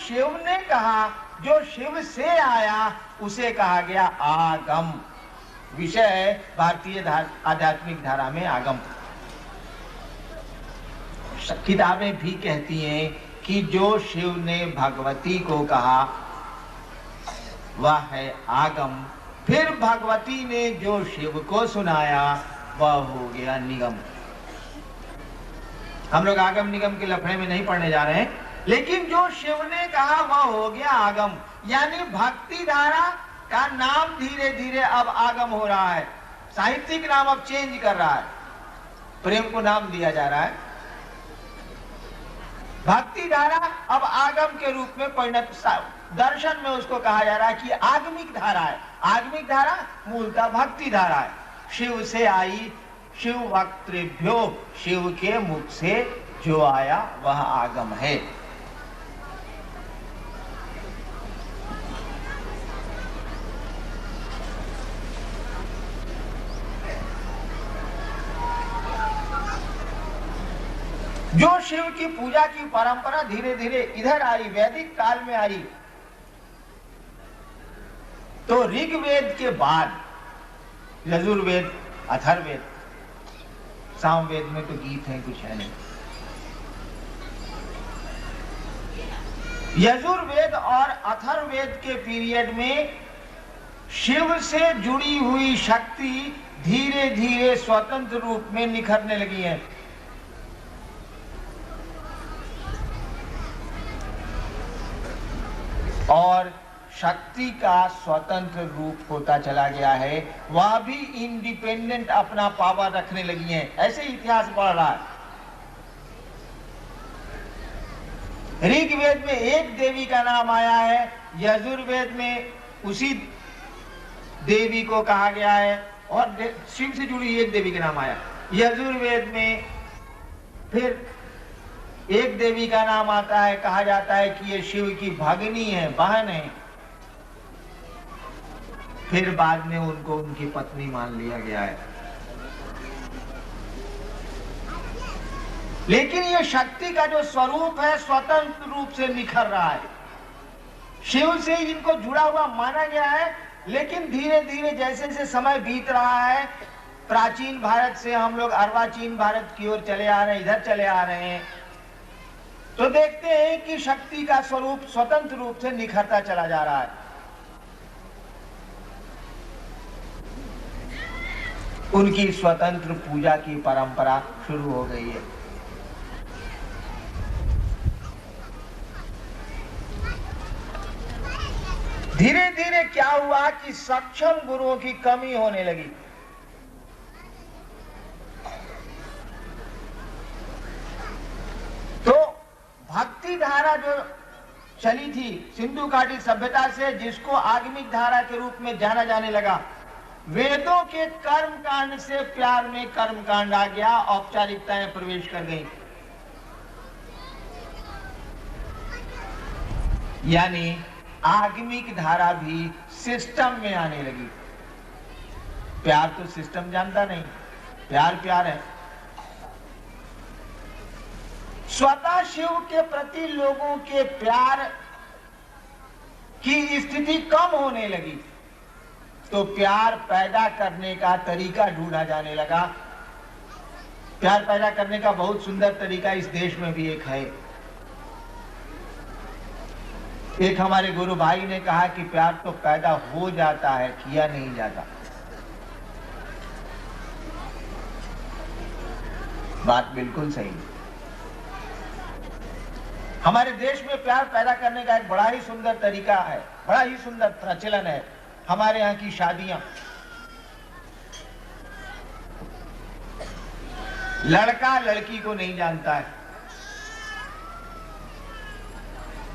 शिव ने कहा, जो शिव से आया, उसे कहा गया आगम। विषय भारतीय आध्यात्मिक धारा में आगम। किताबें भी कहती हैं कि जो शिव ने भगवती को कहा वह है आगम, फिर भगवती ने जो शिव को सुनाया वह हो गया निगम। हम लोग आगम निगम के लफड़े में नहीं पढ़ने जा रहे हैं, लेकिन जो शिव ने कहा वह हो गया आगम। यानी भक्ति धारा का नाम धीरे धीरे अब आगम हो रहा है। साहित्यिक नाम अब चेंज कर रहा है, प्रेम को नाम दिया जा रहा है। भक्ति धारा अब आगम के रूप में परिणत, दर्शन में उसको कहा जा रहा है कि आगमिक धारा है। आगमिक धारा मूलतः भक्ति धारा है। शिव से आई, शिव वक्तृभ्यो, शिव के मुख से जो आया वह आगम है। जो शिव की पूजा की परंपरा धीरे धीरे इधर आई, वैदिक काल में आई, तो ऋग्वेद के बाद यजुर्वेद, अथर्ववेद, सामवेद में तो गीत है, कुछ है नहीं। यजुर्वेद और अथर्ववेद के पीरियड में शिव से जुड़ी हुई शक्ति धीरे धीरे स्वतंत्र रूप में निखरने लगी है। और शक्ति का स्वतंत्र रूप होता चला गया है, वह भी इंडिपेंडेंट अपना पावर रखने लगी है। ऐसे इतिहास बढ़ रहा है। ऋग्वेद में एक देवी का नाम आया है, यजुर्वेद में उसी देवी को कहा गया है, और शिव से जुड़ी एक देवी का नाम आया। यजुर्वेद में फिर एक देवी का नाम आता है, कहा जाता है कि ये शिव की भगिनी है, बहन है। फिर बाद में उनको उनकी पत्नी मान लिया गया है। लेकिन ये शक्ति का जो स्वरूप है स्वतंत्र रूप से निखर रहा है। शिव से इनको जुड़ा हुआ माना गया है, लेकिन धीरे धीरे जैसे जैसे समय बीत रहा है, प्राचीन भारत से हम लोग अर्वाचीन भारत की ओर चले आ रहे हैं, इधर चले आ रहे हैं, तो देखते हैं कि शक्ति का स्वरूप स्वतंत्र रूप से निखरता चला जा रहा है। उनकी स्वतंत्र पूजा की परंपरा शुरू हो गई है। धीरे धीरे क्या हुआ कि सक्षम गुरुओं की कमी होने लगी। तो भक्ति धारा जो चली थी सिंधु घाटी सभ्यता से, जिसको आगमिक धारा के रूप में जाना जाने लगा, वेदों के कर्म कांड से प्यार में कर्म कांड आ गया, औपचारिकताएं प्रवेश कर गई। यानी आगमिक धारा भी सिस्टम में आने लगी। प्यार तो सिस्टम जानता नहीं, प्यार प्यार है। स्वतः शिव के प्रति लोगों के प्यार की स्थिति कम होने लगी, तो प्यार पैदा करने का तरीका ढूंढा जाने लगा। प्यार पैदा करने का बहुत सुंदर तरीका इस देश में भी एक है। एक हमारे गुरु भाई ने कहा कि प्यार तो पैदा हो जाता है, किया नहीं जाता। बात बिल्कुल सही। हमारे देश में प्यार पैदा करने का एक बड़ा ही सुंदर तरीका है, बड़ा ही सुंदर प्रचलन है। हमारे यहाँ की शादियां, लड़का लड़की को नहीं जानता है,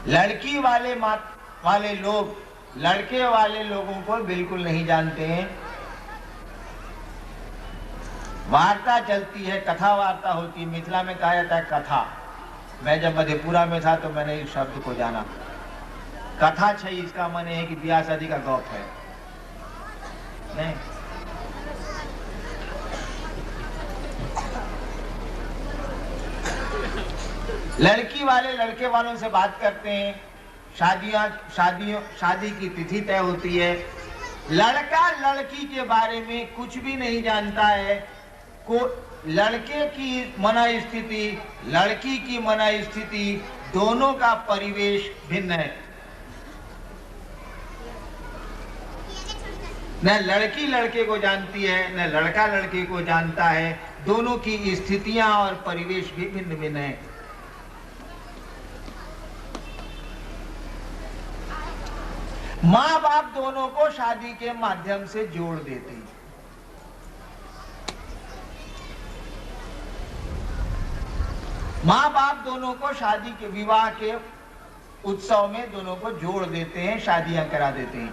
लड़की वाले लोग लड़के वाले लोगों को बिल्कुल नहीं जानते हैं। वार्ता चलती है, कथा वार्ता होती है। मिथिला में कहा जाता है कथा। मैं जब मधेपुरा में था तो मैंने इस शब्द को जाना। कथा छई, इसका मन है कि ब्याह शादी का गौप है नहीं। लड़की वाले लड़के वालों से बात करते हैं, शादी की तिथि तय होती है। लड़का लड़की के बारे में कुछ भी नहीं जानता है। लड़के की मना स्थिति, लड़की की मना स्थिति, दोनों का परिवेश भिन्न है। न लड़की लड़के को जानती है, न लड़का लड़के को जानता है। दोनों की स्थितियां और परिवेश भी भिन्न भिन्न है। माँ बाप दोनों को शादी के माध्यम से जोड़ देते हैं। माँ बाप दोनों को शादी के विवाह के उत्सव में दोनों को जोड़ देते हैं, शादियां करा देते हैं।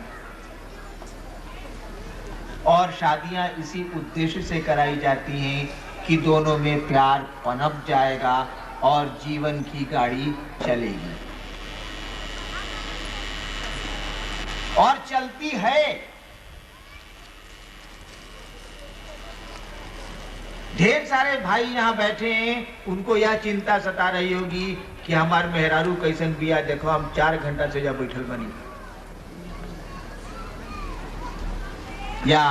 और शादियां इसी उद्देश्य से कराई जाती हैं कि दोनों में प्यार पनप जाएगा और जीवन की गाड़ी चलेगी। और चलती है। ढेर सारे भाई यहाँ बैठे हैं, उनको यह चिंता सता रही होगी कि हमारे मेहरारू कैसन बिया, देखो हम 4 घंटा से जब बैठल बनी। या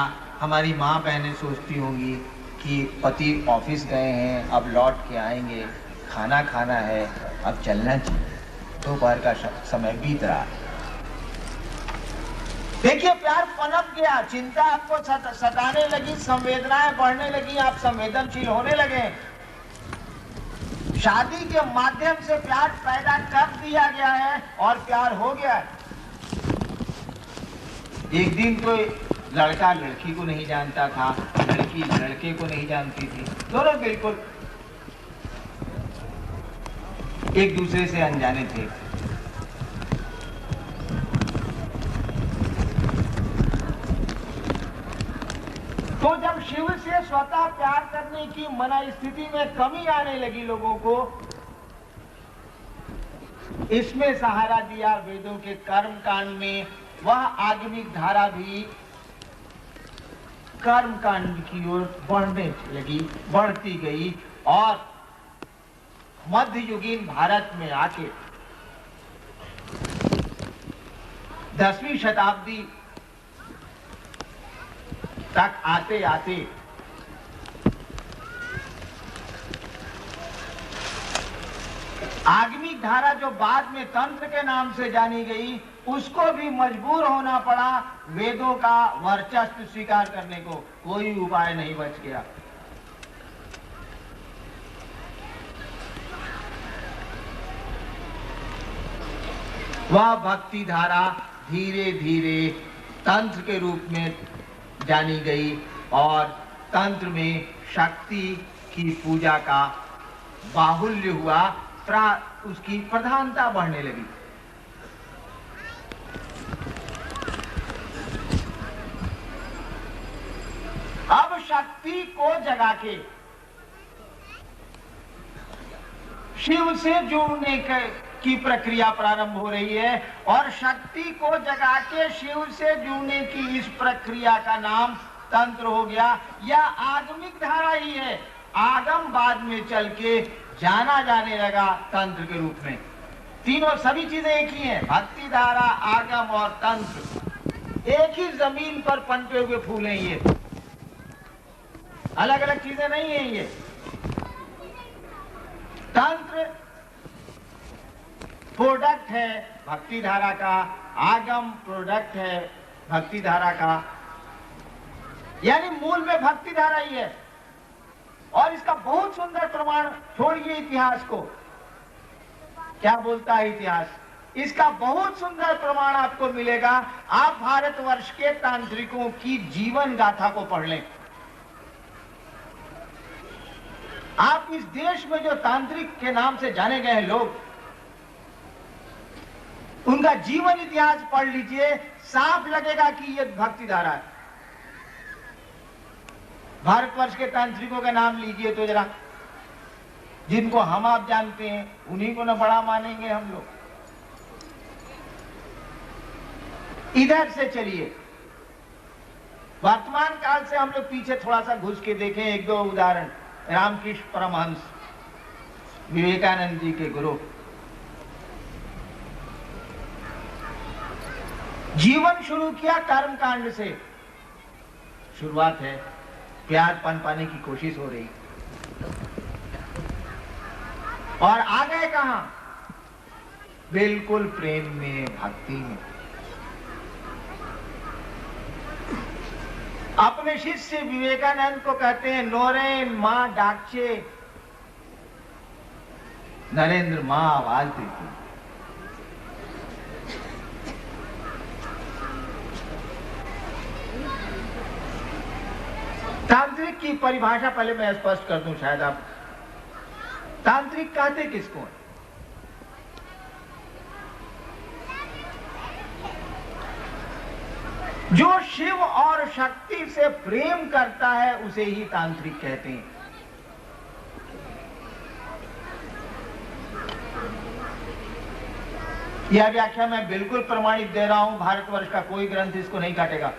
हमारी माँ बहनें सोचती होंगी कि पति ऑफिस गए हैं, अब लौट के आएंगे, खाना खाना है, अब चलना चाहिए, दोपहर का समय बीत रहा है। देखिए, प्यार पनप गया, चिंता आपको सताने लगी, संवेदनाएं बढ़ने लगी, आप संवेदनशील होने लगे। शादी के माध्यम से प्यार पैदा कर दिया गया है और प्यार हो गया है। एक दिन तो लड़का लड़की को नहीं जानता था, लड़की लड़के को नहीं जानती थी, दोनों बिल्कुल एक दूसरे से अनजाने थे। तो जब शिव से स्वतः प्यार करने की मना स्थिति में कमी आने लगी लोगों को, इसमें सहारा दिया वेदों के कर्म कांड में। वह आगमिक धारा भी कर्म कांड की ओर बढ़ने लगी, बढ़ती गई और मध्ययुगीन भारत में आके 10वीं शताब्दी तक आते आते आगमिक धारा जो बाद में तंत्र के नाम से जानी गई, उसको भी मजबूर होना पड़ा वेदों का वर्चस्व स्वीकार करने को। कोई उपाय नहीं बच गया। वह भक्ति धारा धीरे धीरे तंत्र के रूप में जानी गई और तंत्र में शक्ति की पूजा का बाहुल्य हुआ, उसकी प्रधानता बढ़ने लगी। अब शक्ति को जगा के शिव से जुड़ने की प्रक्रिया प्रारंभ हो रही है और शक्ति को जगा के शिव से जुड़ने की इस प्रक्रिया का नाम तंत्र हो गया। यह आगमिक धारा ही है, आगम बाद में चल के जाना जाने लगा तंत्र के रूप में। तीनों सभी चीजें एक ही हैं, भक्ति धारा, आगम और तंत्र एक ही जमीन पर पनपे हुए फूल हैं। ये अलग अलग चीजें नहीं है। ये तंत्र प्रोडक्ट है भक्ति धारा का, आगम प्रोडक्ट है भक्ति धारा का, यानी मूल में भक्ति धारा ही है। और इसका बहुत सुंदर प्रमाण, छोड़िए इतिहास को, क्या बोलता है इतिहास, इसका बहुत सुंदर प्रमाण आपको मिलेगा। आप भारतवर्ष के तांत्रिकों की जीवन गाथा को पढ़ लें। आप इस देश में जो तांत्रिक के नाम से जाने गए हैं लोग, उनका जीवन इतिहास पढ़ लीजिए, साफ लगेगा कि ये भक्ति धारा है। भारतवर्ष के तांत्रिकों का नाम लीजिए तो जरा, जिनको हम आप जानते हैं, उन्हीं को न बड़ा मानेंगे हम लोग। इधर से चलिए, वर्तमान काल से हम लोग पीछे थोड़ा सा घुस के देखें। एक दो उदाहरण, रामकृष्ण परमहंस, विवेकानंद जी के गुरु, जीवन शुरू किया कर्म कांड से, शुरुआत है, प्यार पनपाने की कोशिश हो रही, और आ गए कहां? बिल्कुल प्रेम में, भक्ति में। अपने शिष्य विवेकानंद को कहते हैं नोरेन मां डाकचे, नरेंद्र मां आवाज देती। तांत्रिक की परिभाषा पहले मैं स्पष्ट कर दूं, शायद आप, तांत्रिक कहते किसको है? जो शिव और शक्ति से प्रेम करता है उसे ही तांत्रिक कहते हैं। यह व्याख्या मैं बिल्कुल प्रमाणित दे रहा हूं, भारतवर्ष का कोई ग्रंथ इसको नहीं काटेगा।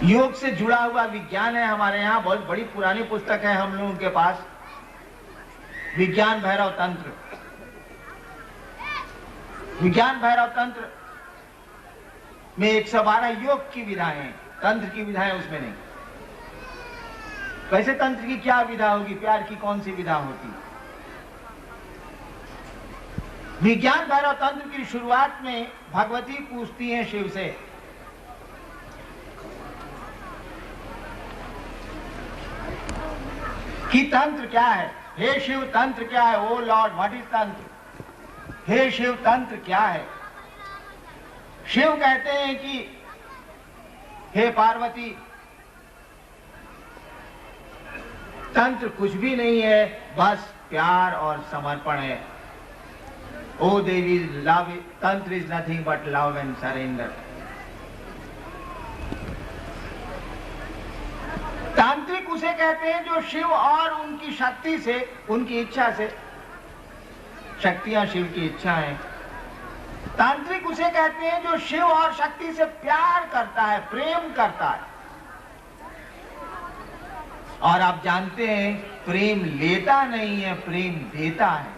योग से जुड़ा हुआ विज्ञान है हमारे यहाँ, बहुत बड़ी पुरानी पुस्तक है हम लोगों के पास, विज्ञान भैरव तंत्र। विज्ञान भैरव तंत्र में 112 योग की विधाएं हैं, तंत्र की विधाएं उसमें नहीं। वैसे तंत्र की क्या विधा होगी, प्यार की कौन सी विधा होती? विज्ञान भैरव तंत्र की शुरुआत में भगवती पूछती हैं शिव से, कि तंत्र क्या है? हे शिव तंत्र क्या है? ओ लॉर्ड व्हाट इज तंत्र? हे शिव तंत्र क्या है? शिव कहते हैं कि हे पार्वती, तंत्र कुछ भी नहीं है, बस प्यार और समर्पण है। ओ देवी, लव, तंत्र is nothing but love and surrender. तांत्रिक उसे कहते हैं जो शिव और उनकी शक्ति से, उनकी इच्छा से, शक्तियां शिव की इच्छा है। तांत्रिक उसे कहते हैं जो शिव और शक्ति से प्यार करता है, प्रेम करता है। और आप जानते हैं प्रेम लेता नहीं है, प्रेम देता है।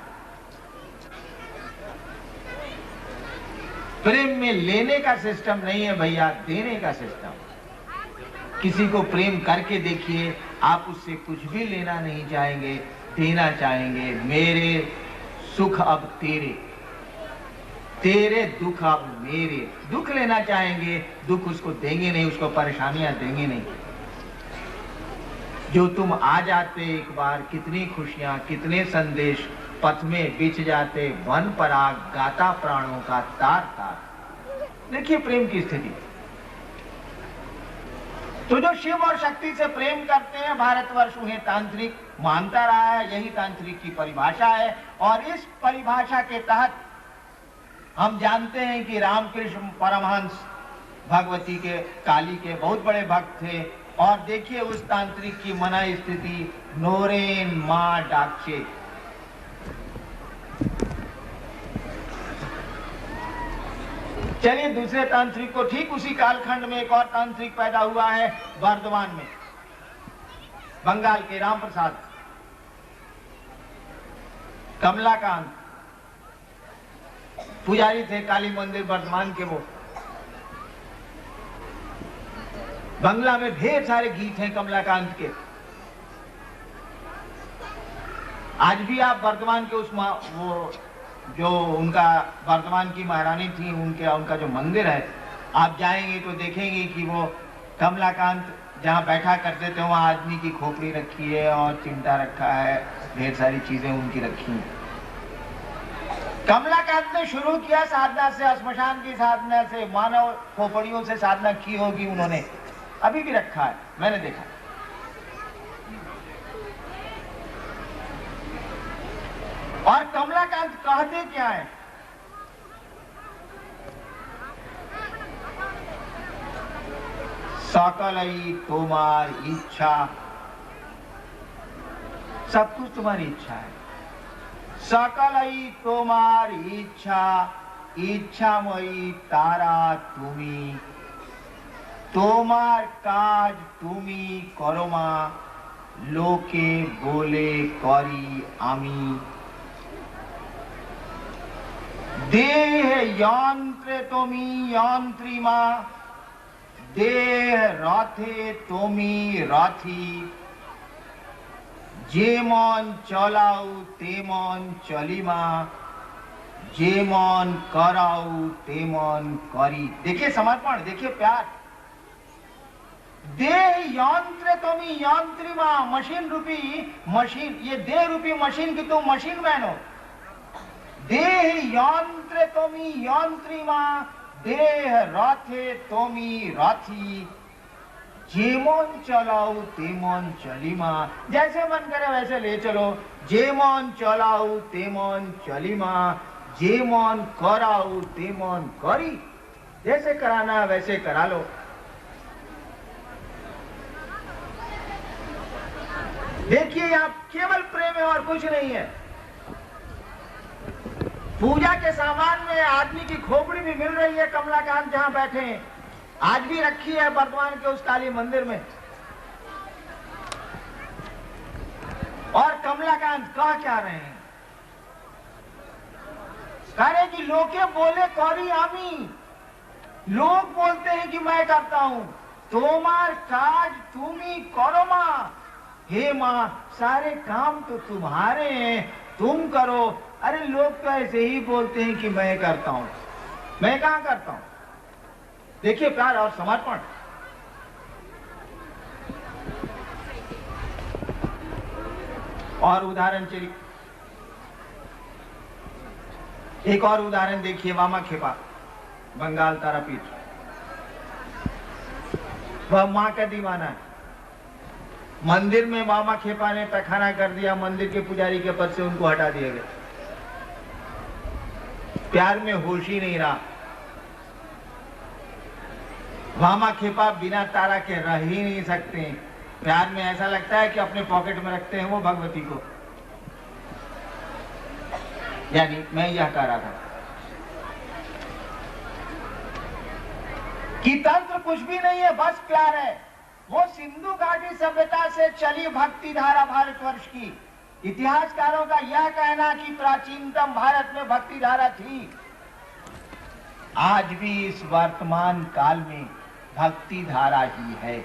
प्रेम में लेने का सिस्टम नहीं है भैया, देने का सिस्टम। किसी को प्रेम करके देखिए, आप उससे कुछ भी लेना नहीं चाहेंगे, देना चाहेंगे। मेरे सुख अब तेरे, तेरे दुख अब मेरे। दुख लेना चाहेंगे, दुख उसको देंगे नहीं, उसको परेशानियां देंगे नहीं। जो तुम आ जाते एक बार, कितनी खुशियां, कितने संदेश पथ में बिछ जाते, वन पराग गाता प्राणों का तार तार। देखिए प्रेम की स्थिति। तो जो शिव और शक्ति से प्रेम करते हैं, भारतवर्ष उन्हें तांत्रिक मानता रहा है, यही तांत्रिक की परिभाषा है। और इस परिभाषा के तहत हम जानते हैं कि रामकृष्ण परमहंस भगवती के, काली के बहुत बड़े भक्त थे। और देखिए उस तांत्रिक की मना स्थिति, नोरेन मां डाकचे। चलिए दूसरे तांत्रिक को, ठीक उसी कालखंड में एक और तांत्रिक पैदा हुआ है वर्धमान में, बंगाल के राम प्रसाद, कमलाकांत पुजारी थे काली मंदिर वर्धमान के। वो बंगला में ढेर सारे गीत हैं कमलाकांत के। आज भी आप वर्धमान के उस वो जो उनका वर्धमान की महारानी थी, उनका जो मंदिर है, आप जाएंगे तो देखेंगे कि वो कमलाकांत जहाँ बैठा करते थे वहाँ आदमी की खोपड़ी रखी है और चिमटा रखा है, ढेर सारी चीजें उनकी रखी हैं। कमलाकांत ने शुरू किया साधना से, श्मशान की साधना से, मानव खोपड़ियों से साधना की होगी उन्होंने, अभी भी रखा है, मैंने देखा। और कमलाकांत कहते क्या है? सकलई तुम्हार इच्छा, सब कुछ तुम्हारी इच्छा है। सकलई तुम्हार इच्छा, इच्छामयी तारा तुमी, তোমার কাজ তুমি করো মা, লোকে বলে করি আমি। देह यंत्र तोमी यंत्रिमा, देह रथे तोमी रथी, जे मन चलाऊ ते मन चलीमा, जे मन कराऊ ते मन करी। देखिए समर्पण, देखिए प्यार। देह यंत्र तुम यंत्रिमा, मशीन रूपी मशीन, ये देह रूपी मशीन की तुम मशीन बनो। देह यंत्र तुम यंत्रिमा, देह रथे तुमी रथी, जे मन चलाऊ ते मन चलीमा, जैसे मन करे वैसे ले चलो। जे मन चलाऊ ते मन चलीमा, जे मन कराऊ ते मन करी, जैसे कराना वैसे करा लो। देखिए यहाँ केवल प्रेम है और कुछ नहीं है। पूजा के सामान में आदमी की खोपड़ी भी मिल रही है, कमलाकांत जहां बैठे हैं, आज भी रखी है बर्दवान के उस काली मंदिर में। और कमलाकांत कह क्या रहे हैं? कह रहे कि लोके बोले कौरी आमी, लोग बोलते हैं कि मैं करता हूं, तोमार काज तुमी करो मां। हे मां, सारे काम तो तुम्हारे हैं, तुम करो। अरे लोग तो ऐसे ही बोलते हैं कि मैं करता हूं, मैं कहां करता हूं। देखिए प्यार और समर्पण। और उदाहरण चलिए, एक और उदाहरण देखिए, वामा खेपा, बंगाल तारापीठ। वह मां का दीवाना है। मंदिर में वामा खेपा ने पैखाना कर दिया, मंदिर के पुजारी के पद से उनको हटा दिया गया। प्यार में होश ही नहीं रहा। वामा खेपा बिना तारा के रह ही नहीं सकते। प्यार में ऐसा लगता है कि अपने पॉकेट में रखते हैं वो भगवती को। यानी मैं यह कह रहा था कि तंत्र कुछ भी नहीं है, बस प्यार है। वो सिंधु घाटी सभ्यता से चली भक्ति धारा भारतवर्ष की। इतिहासकारों का यह कहना कि प्राचीनतम भारत में भक्ति धारा थी। आज भी इस वर्तमान काल में भक्ति धारा ही है।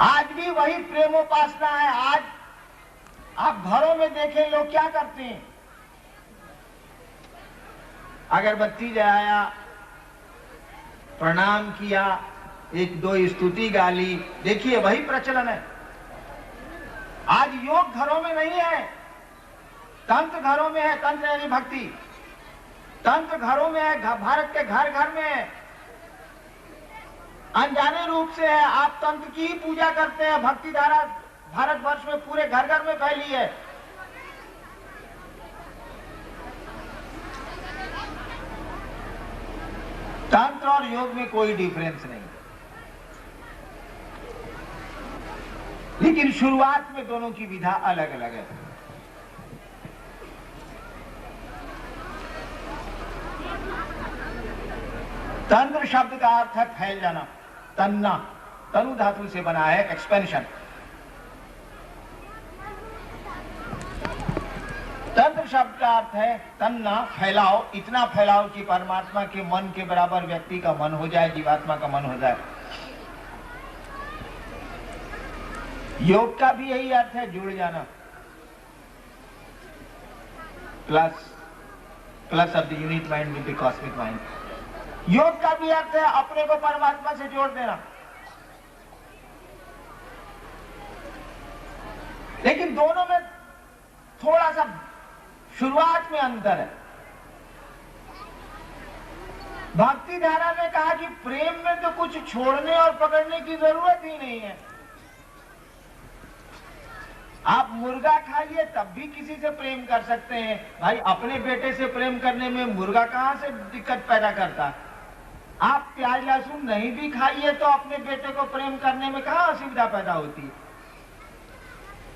आज भी वही प्रेमोपासना है। आज आप घरों में देखें लोग क्या करते हैं, अगरबत्ती जलाया, प्रणाम किया, एक दो स्तुति गाली, देखिए वही प्रचलन है। आज योग घरों में नहीं है, तंत्र घरों में है। तंत्र यानी भक्ति, तंत्र घरों में है, भारत के घर घर में है। अनजाने रूप से है, आप तंत्र की ही पूजा करते हैं। भक्ति धारा भारतवर्ष में पूरे घर घर में फैली है। तंत्र और योग में कोई डिफरेंस नहीं, लेकिन शुरुआत में दोनों की विधा अलग अलग है। तंत्र शब्द का अर्थ है फैल जाना, तन्ना, तनु धातु से बना है, एक्सपेंशन। तंत्र शब्द का अर्थ है तन्ना, फैलाओ, इतना फैलाओ कि परमात्मा के मन के बराबर व्यक्ति का मन हो जाए, जीवात्मा का मन हो जाए। योग का भी यही अर्थ है, जुड़ जाना। Plus of the unit mind with the cosmic mind. योग का भी अर्थ है अपने को परमात्मा से जोड़ देना। लेकिन दोनों में थोड़ा सा शुरुआत में अंतर है। भक्ति धारा ने कहा कि प्रेम में तो कुछ छोड़ने और पकड़ने की जरूरत ही नहीं है। आप मुर्गा खाइए तब भी किसी से प्रेम कर सकते हैं। भाई अपने बेटे से प्रेम करने में मुर्गा कहां से दिक्कत पैदा करता है? आप प्याज लहसुन नहीं भी खाइए तो अपने बेटे को प्रेम करने में कहां असुविधा पैदा होती है?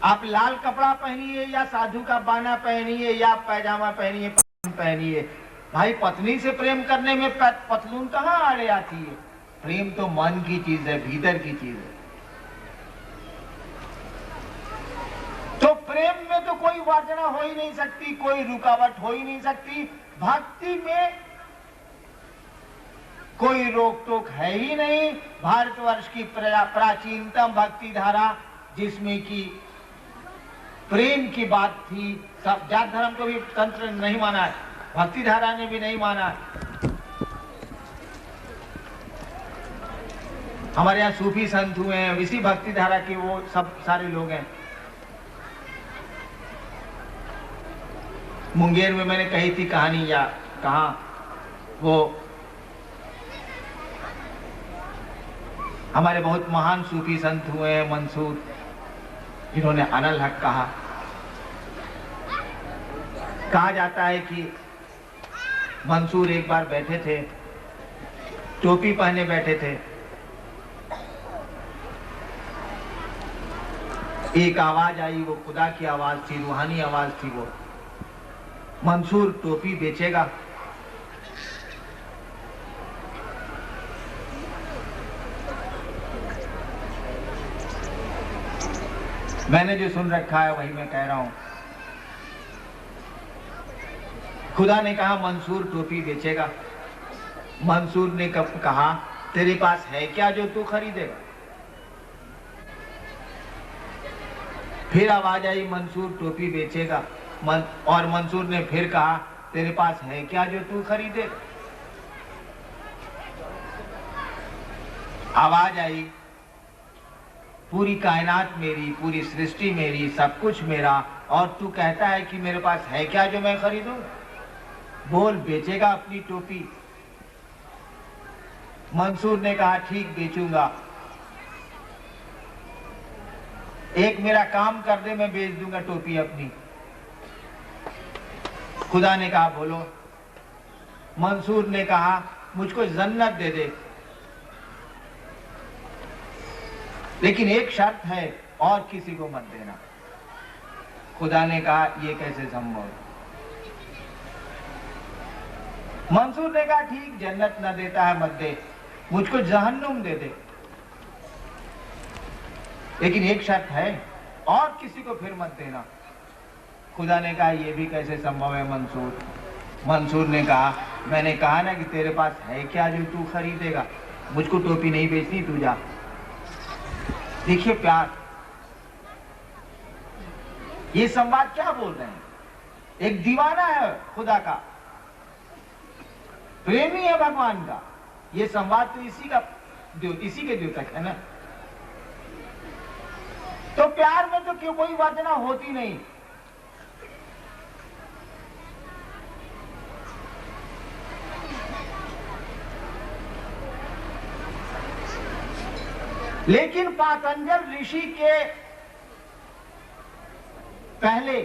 आप लाल कपड़ा पहनिए या साधु का बाना पहनिए या पैजामा पहनिए, पहनिए, भाई पत्नी से प्रेम करने में पतलून कहां आड़े आती है? प्रेम तो मन की चीज है, भीतर की चीज है। तो प्रेम में तो कोई वर्जना हो ही नहीं सकती, कोई रुकावट हो ही नहीं सकती। भक्ति में कोई रोक टोक है ही नहीं। भारतवर्ष की प्राचीनतम भक्ति धारा, जिसमें कि प्रेम की बात थी। सब जात धर्म को भी तंत्र नहीं माना है, भक्ति धारा ने भी नहीं माना है। हमारे यहाँ सूफी संत हुए हैं, इसी भक्ति धारा के वो सब सारे लोग हैं। मुंगेर में मैंने कही थी कहानी, या कहा वो हमारे बहुत महान सूफी संत हुए हैं मंसूर, जिन्होंने अनल हक कहा जाता है कि मंसूर एक बार बैठे थे, टोपी पहने बैठे थे। एक आवाज आई, वो खुदा की आवाज थी, रूहानी आवाज थी। वो मंसूर टोपी बेचेगा। मैंने जो सुन रखा है वही मैं कह रहा हूं। खुदा ने कहा मंसूर टोपी बेचेगा। मंसूर ने कब कहा तेरे पास है क्या जो तू खरीदेगा? फिर आवाज आई मंसूर टोपी बेचेगा। और मंसूर ने फिर कहा तेरे पास है क्या जो तू खरीदेगा? आवाज आई पूरी कायनात मेरी, पूरी सृष्टि मेरी, सब कुछ मेरा, और तू कहता है कि मेरे पास है क्या जो मैं खरीदूं? बोल, बेचेगा अपनी टोपी? मंसूर ने कहा ठीक बेचूंगा, एक मेरा काम कर दे, मैं बेच दूंगा टोपी अपनी। खुदा ने कहा बोलो। मंसूर ने कहा मुझको जन्नत दे दे, लेकिन एक शर्त है, और किसी को मत देना। खुदा ने कहा ये कैसे संभव? मंसूर ने कहा ठीक, जन्नत न देता है मत दे, मुझको जहन्नुम दे दे, लेकिन एक शर्त है, और किसी को फिर मत देना। खुदा ने कहा ये भी कैसे संभव है मंसूर? मंसूर ने कहा मैंने कहा ना कि तेरे पास है क्या जो तू खरीदेगा? मुझको टोपी नहीं बेचनी, तू जा। देखिए प्यार, ये संवाद क्या बोल रहे हैं? एक दीवाना है खुदा का, प्रेमी है भगवान का। ये संवाद तो इसी के द्योतक है ना। तो प्यार में तो क्यों कोई वर्जना होती नहीं। लेकिन पातंजल ऋषि के पहले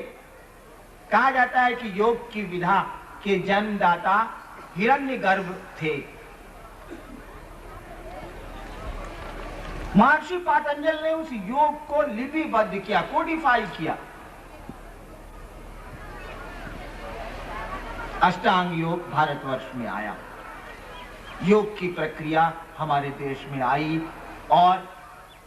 कहा जाता है कि योग की विधा के जन्मदाता हिरण्यगर्भ थे। महर्षि पातंजल ने उस योग को लिपिबद्ध किया, कोडिफाई किया। अष्टांग योग भारतवर्ष में आया, योग की प्रक्रिया हमारे देश में आई, और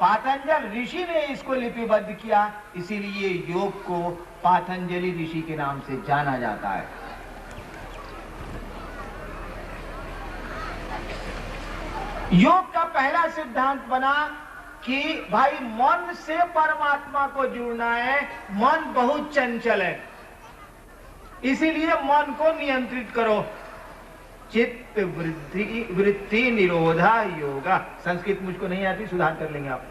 पातंजल ऋषि ने इसको लिपिबद्ध किया। इसीलिए योग को पातंजलि ऋषि के नाम से जाना जाता है। योग का पहला सिद्धांत बना कि भाई मन से परमात्मा को जुड़ना है। मन बहुत चंचल है, इसीलिए मन को नियंत्रित करो। चित्त वृत्ति निरोधा योगा। संस्कृत मुझको नहीं आती, सुधार कर लेंगे आप।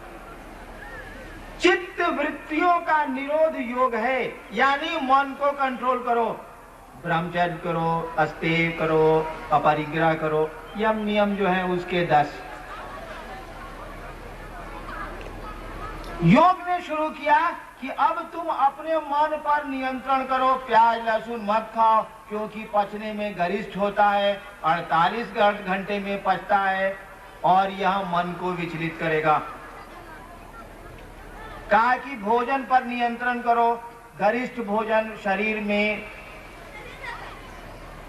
चित्त वृत्तियों का निरोध योग है, यानी मन को कंट्रोल करो। ब्रह्मचर्य करो, अस्तेय करो, अपरिग्रह करो, यम नियम जो है उसके 10। योग ने शुरू किया कि अब तुम अपने मन पर नियंत्रण करो। प्याज लहसुन मत खाओ, क्योंकि पचने में गरिष्ठ होता है, 48 घंटे में पचता है, और यह मन को विचलित करेगा। कहा कि भोजन पर नियंत्रण करो। गरिष्ठ भोजन शरीर में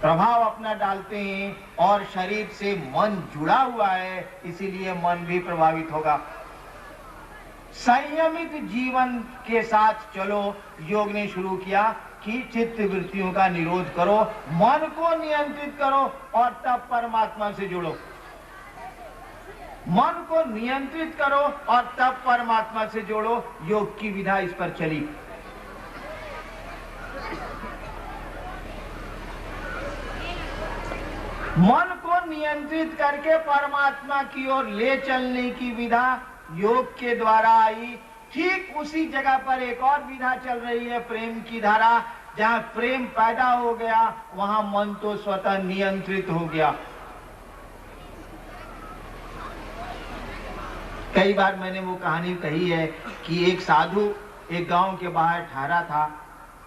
प्रभाव अपना डालते हैं, और शरीर से मन जुड़ा हुआ है, इसीलिए मन भी प्रभावित होगा। संयमित जीवन के साथ चलो। योग ने शुरू किया कि चित्त वृत्तियों का निरोध करो, मन को नियंत्रित करो और तब परमात्मा से जुड़ो। मन को नियंत्रित करो और तब परमात्मा से जोड़ो। योग की विधा इस पर चली। मन को नियंत्रित करके परमात्मा की ओर ले चलने की विधा योग के द्वारा आई। ठीक उसी जगह पर एक और विधा चल रही है, प्रेम की धारा। जहां प्रेम पैदा हो गया वहां मन तो स्वतः नियंत्रित हो गया। कई बार मैंने वो कहानी कही है कि एक साधु एक गांव के बाहर ठहरा था,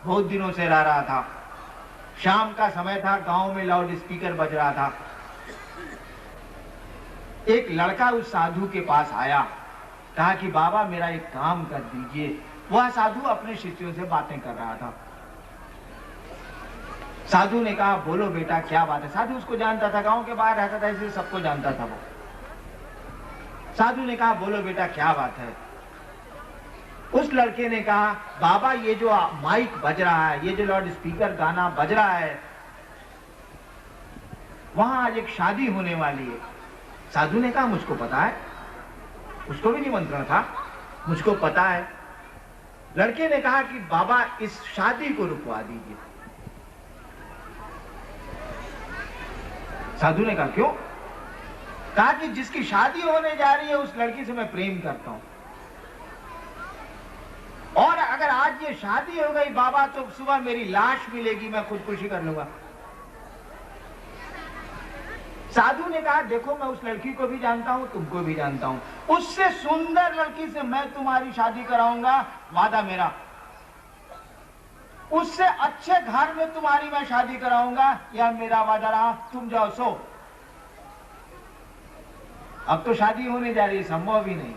बहुत दिनों से रह रहा था। शाम का समय था, गांव में लाउड स्पीकर बज रहा था। एक लड़का उस साधु के पास आया, कहा कि बाबा मेरा एक काम कर दीजिए। वह साधु अपने शिष्यों से बातें कर रहा था। साधु ने कहा बोलो बेटा क्या बात है। साधु उसको जानता था, गांव के बाहर रहता था, इसलिए सबको जानता था वो। साधु ने कहा बोलो बेटा क्या बात है। उस लड़के ने कहा बाबा ये जो माइक बज रहा है, ये जो लाउड स्पीकर गाना बज रहा है, वहां आज एक शादी होने वाली है। साधु ने कहा मुझको पता है, उसको भी निमंत्रण था, मुझको पता है। लड़के ने कहा कि बाबा इस शादी को रुकवा दीजिए। साधु ने कहा क्यों? कहा कि जिसकी शादी होने जा रही है उस लड़की से मैं प्रेम करता हूं, और अगर आज ये शादी हो गई बाबा तो सुबह मेरी लाश मिलेगी, मैं खुदकुशी कर लूंगा। साधु ने कहा देखो मैं उस लड़की को भी जानता हूं, तुमको भी जानता हूं, उससे सुंदर लड़की से मैं तुम्हारी शादी कराऊंगा, वादा मेरा। उससे अच्छे घर में तुम्हारी मैं शादी कराऊंगा, यह मेरा वादा रहा। तुम जाओ सो। अब तो शादी होने जा रही है, संभव ही नहीं।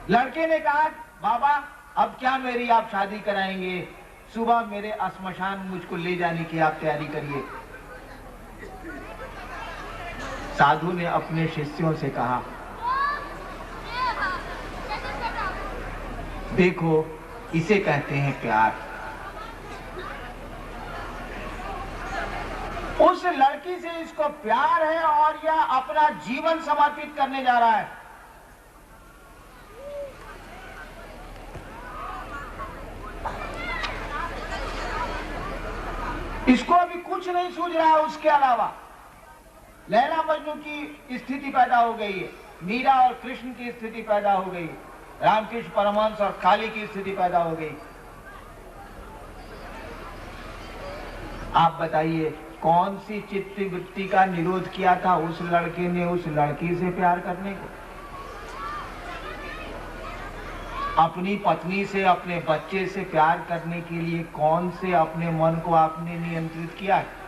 लड़के ने कहा बाबा अब क्या मेरी आप शादी कराएंगे, सुबह मेरे श्मशान मुझको ले जाने की आप तैयारी करिए। साधु ने अपने शिष्यों से कहा देखो इसे कहते हैं प्यार। उस लड़की से इसको प्यार है और यह अपना जीवन समर्पित करने जा रहा है। इसको अभी कुछ नहीं सूझ रहा है उसके अलावा। लैला मजनू की स्थिति पैदा हो गई है, मीरा और कृष्ण की स्थिति पैदा हो गई, रामकृष्ण परमहंस और काली की स्थिति पैदा हो गई। आप बताइए कौन सी चित्त वृत्ति का निरोध किया था उस लड़के ने उस लड़की से प्यार करने को? अपनी पत्नी से, अपने बच्चे से प्यार करने के लिए कौन से अपने मन को आपने नियंत्रित किया है?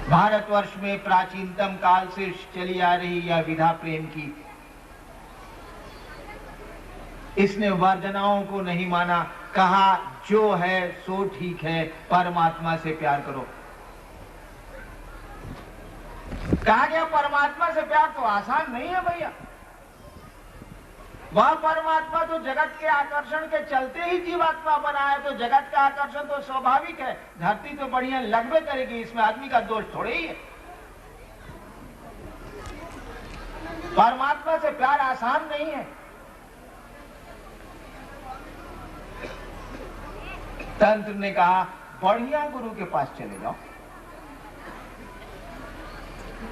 भारतवर्ष में प्राचीनतम काल से चली आ रही यह विधा प्रेम की, इसने वर्जनाओं को नहीं माना, कहा जो है सो ठीक है, परमात्मा से प्यार करो। कहा गया परमात्मा से प्यार तो आसान नहीं है भैया। वह परमात्मा तो जगत के आकर्षण के चलते ही जीवात्मा बना है, तो जगत का आकर्षण तो स्वाभाविक है। धरती तो बढ़िया लगबे करेगी, इसमें आदमी का दोष थोड़े ही है। परमात्मा से प्यार आसान नहीं है। तंत्र ने कहा बढ़िया गुरु के पास चले जाओ,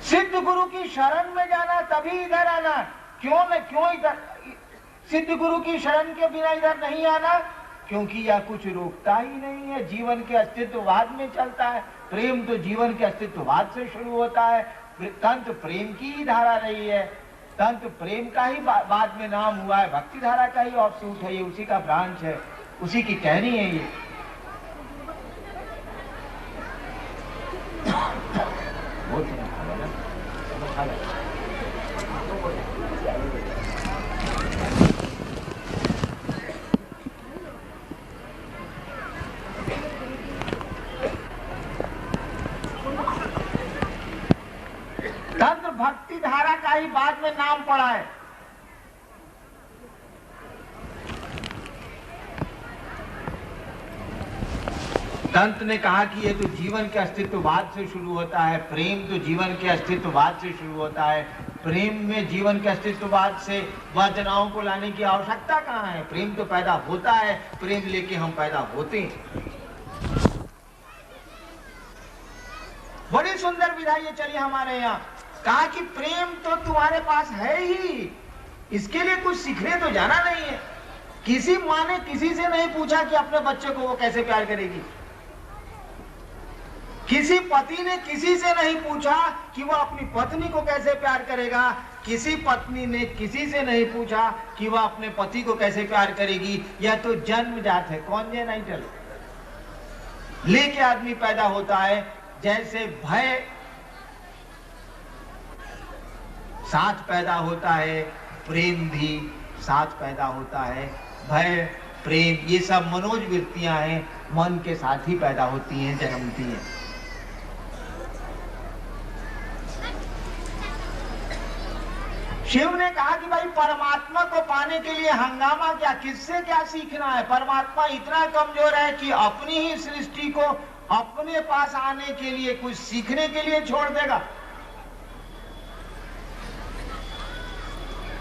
सिद्ध गुरु की शरण में जाना, तभी इधर आना। क्यों इधर सिद्ध गुरु की शरण के बिना इधर नहीं आना? क्योंकि यह कुछ रोकता ही नहीं है, जीवन के अस्तित्ववाद में चलता है। प्रेम तो जीवन के अस्तित्ववाद से शुरू होता है। तंत्र प्रेम की ही धारा रही है, तंत्र प्रेम का ही बाद में नाम हुआ है, भक्ति धारा का ही ऑफशूट है, ये उसी का ब्रांच है, उसी की टहनी है ये। बाद में नाम पड़ा है। संत ने कहा कि ये तो जीवन के अस्तित्ववाद से शुरू होता है, प्रेम तो जीवन के अस्तित्ववाद से शुरू होता है। प्रेम में जीवन के अस्तित्ववाद से वासनाओं को लाने की आवश्यकता कहाँ है? प्रेम तो पैदा होता है, प्रेम लेके हम पैदा होते हैं। बड़ी सुंदर विधा ये चली हमारे यहाँ। कहा कि प्रेम तो तुम्हारे पास है ही, इसके लिए कुछ सीखने तो जाना नहीं है। किसी माँ ने किसी से नहीं पूछा कि अपने बच्चे को वो कैसे प्यार करेगी। किसी पति ने किसी से नहीं पूछा कि वो अपनी पत्नी को कैसे प्यार करेगा। किसी पत्नी ने किसी से नहीं पूछा कि वह अपने पति को कैसे प्यार करेगी। यह तो जन्मजात है, कॉन्जेनाइटल लेके आदमी पैदा होता है। जैसे भय साथ पैदा होता है, प्रेम भी साथ पैदा होता है। भय, प्रेम ये सब मनोज वृत्तियां हैं, मन के साथ ही पैदा होती हैं, जन्मती हैं। शिव ने कहा कि भाई परमात्मा को पाने के लिए हंगामा क्या, किससे क्या सीखना है? परमात्मा इतना कमजोर है कि अपनी ही सृष्टि को अपने पास आने के लिए कुछ सीखने के लिए छोड़ देगा।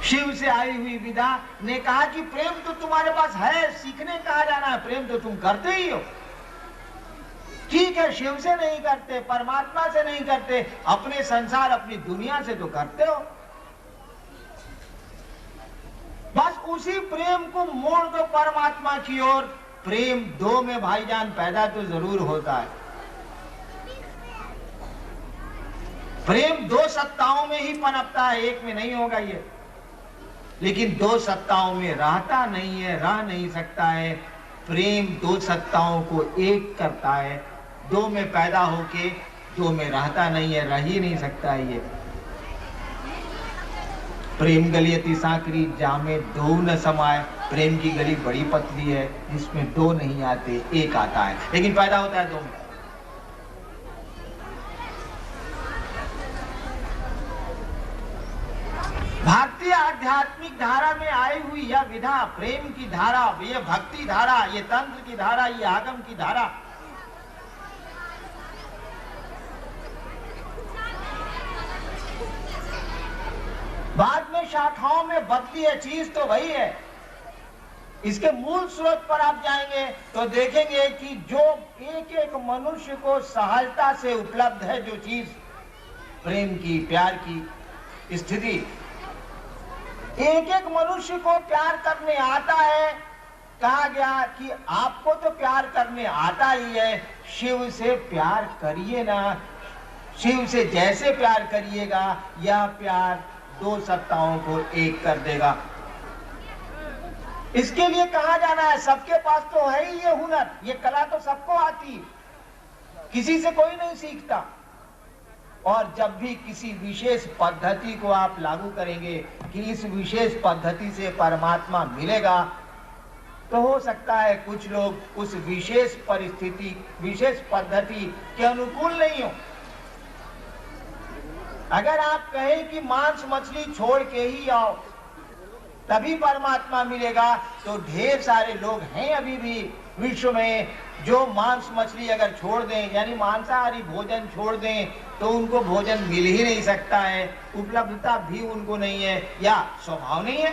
शिव से आई हुई विधा ने कहा कि प्रेम तो तुम्हारे पास है, सीखने कहाँ जाना है? प्रेम तो तुम करते ही हो। ठीक है, शिव से नहीं करते, परमात्मा से नहीं करते, अपने संसार अपनी दुनिया से तो करते हो। बस उसी प्रेम को मोड़ दो परमात्मा की ओर। प्रेम दो में भाईजान पैदा तो जरूर होता है। प्रेम दो सत्ताओं में ही पनपता है, एक में नहीं होगा ये। लेकिन दो सत्ताओं में रहता नहीं है, रह नहीं सकता है। प्रेम दो सत्ताओं को एक करता है। दो में पैदा होके दो में रहता नहीं है, रह ही नहीं सकता है ये। प्रेम गली अति सांकरी जामे दो न समाए। प्रेम की गली बड़ी पतली है, जिसमें दो नहीं आते, एक आता है, लेकिन पैदा होता है दो में। भारतीय आध्यात्मिक धारा में आई हुई यह विधा, प्रेम की धारा, ये भक्ति धारा, ये तंत्र की धारा, ये आगम की धारा, बाद में शाखाओं में बदली है, चीज तो वही है। इसके मूल स्रोत पर आप जाएंगे तो देखेंगे कि जो एक एक मनुष्य को सहजता से उपलब्ध है, जो चीज प्रेम की, प्यार की स्थिति, एक एक मनुष्य को प्यार करने आता है। कहा गया कि आपको तो प्यार करने आता ही है, शिव से प्यार करिए ना। शिव से जैसे प्यार करिएगा, यह प्यार दो सत्ताओं को एक कर देगा। इसके लिए कहा जाना है, सबके पास तो है ही ये हुनर, ये कला तो सबको आती, किसी से कोई नहीं सीखता। और जब भी किसी विशेष पद्धति को आप लागू करेंगे कि इस विशेष पद्धति से परमात्मा मिलेगा, तो हो सकता है कुछ लोग उस विशेष परिस्थिति, विशेष पद्धति के अनुकूल नहीं हो। अगर आप कहें कि मांस मछली छोड़ के ही आओ तभी परमात्मा मिलेगा, तो ढेर सारे लोग हैं अभी भी विश्व में जो मांस मछली अगर छोड़ दें, यानी मांसाहारी भोजन छोड़ दें, तो उनको भोजन मिल ही नहीं सकता है, उपलब्धता भी उनको नहीं है, या स्वभाव नहीं है,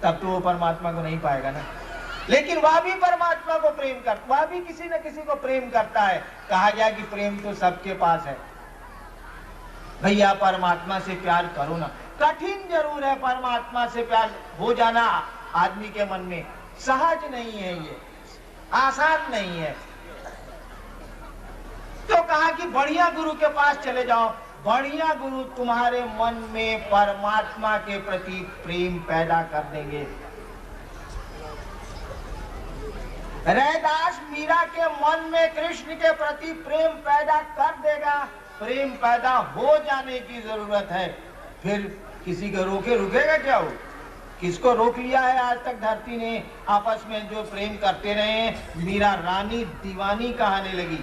तब तो वो परमात्मा को नहीं पाएगा ना। लेकिन वह भी परमात्मा को प्रेम करता, वह भी किसी न किसी को प्रेम करता है। कहा गया कि प्रेम तो सबके पास है। भैया परमात्मा से प्यार करो ना। कठिन जरूर है परमात्मा से प्यार हो जाना आदमी के मन में, सहज नहीं है, ये आसान नहीं है। तो कहा कि बढ़िया गुरु के पास चले जाओ, बढ़िया गुरु तुम्हारे मन में परमात्मा के प्रति प्रेम पैदा कर देंगे। रैदास मीरा के मन में कृष्ण के प्रति प्रेम पैदा कर देगा। प्रेम पैदा हो जाने की जरूरत है, फिर किसी को रुकेगा क्या? हो किसको रोक लिया है आज तक धरती ने? आपस में जो प्रेम करते रहे, मीरा रानी दीवानी कहने लगी।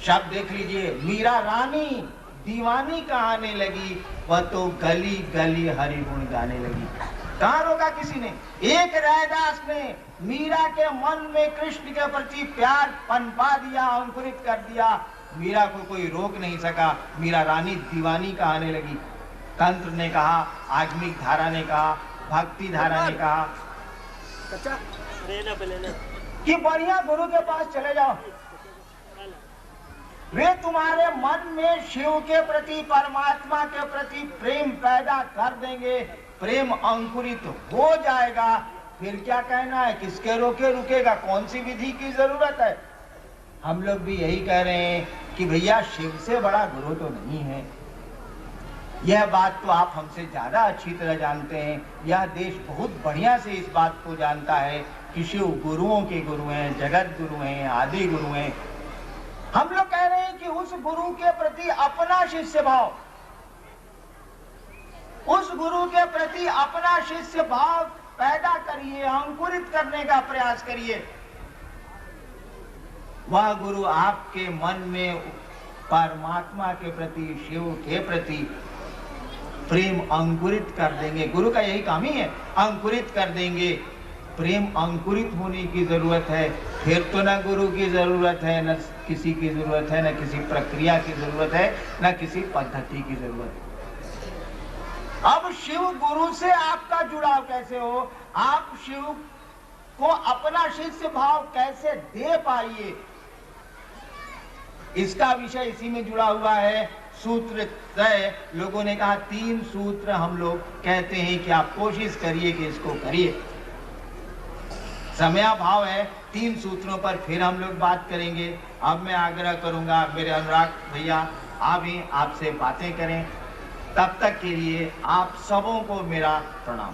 शब्द देख लीजिए, मीरा रानी दीवानी कहाने लगी, वह तो गली गली हरि गुण गाने लगी। कहाँ रोका किसी ने? एक रैदास ने मीरा के मन में कृष्ण के प्रति प्यार पनपा दिया, अंकुरित कर दिया। मीरा को कोई रोक नहीं सका। मीरा रानी दीवानी कहाने लगी। तंत्र ने कहा, आगमिक धारा ने कहा, भक्ति धारा ने कहा कि बढ़िया गुरु के पास चले जाओ, वे तुम्हारे मन में शिव के प्रति, परमात्मा के प्रति प्रेम पैदा कर देंगे, प्रेम अंकुरित हो जाएगा। फिर क्या कहना है, किसके रोके रुकेगा, कौन सी विधि की जरूरत है। हम लोग भी यही कह रहे हैं कि भैया शिव से बड़ा गुरु तो नहीं है। यह बात तो आप हमसे ज्यादा अच्छी तरह जानते हैं। यह देश बहुत बढ़िया से इस बात को जानता है कि शिव गुरुओं के गुरु हैं, जगत गुरु हैं, आदि गुरु हैं। हम लोग कह रहे हैं कि उस गुरु के प्रति अपना शिष्य भाव, उस गुरु के प्रति अपना शिष्य भाव पैदा करिए, अंकुरित करने का प्रयास करिए। वह गुरु आपके मन में परमात्मा के प्रति, शिव के प्रति प्रेम अंकुरित कर देंगे। गुरु का यही काम ही है, अंकुरित कर देंगे। प्रेम अंकुरित होने की जरूरत है। फिर तो न गुरु की जरूरत है, न किसी की जरूरत है, न किसी प्रक्रिया की जरूरत है, न किसी पद्धति की जरूरत है। अब शिव गुरु से आपका जुड़ाव कैसे हो, आप शिव को अपना शिष्य भाव कैसे दे पाइए, इसका विषय इसी में जुड़ा हुआ है। सूत्र तय, लोगों ने कहा 3 सूत्र हम लोग कहते हैं कि आप कोशिश करिए कि इसको करिए। समयाभाव है, 3 सूत्रों पर फिर हम लोग बात करेंगे। अब मैं आग्रह करूंगा मेरे अनुराग भैया, आप ही आपसे बातें करें। तब तक के लिए आप सबों को मेरा प्रणाम।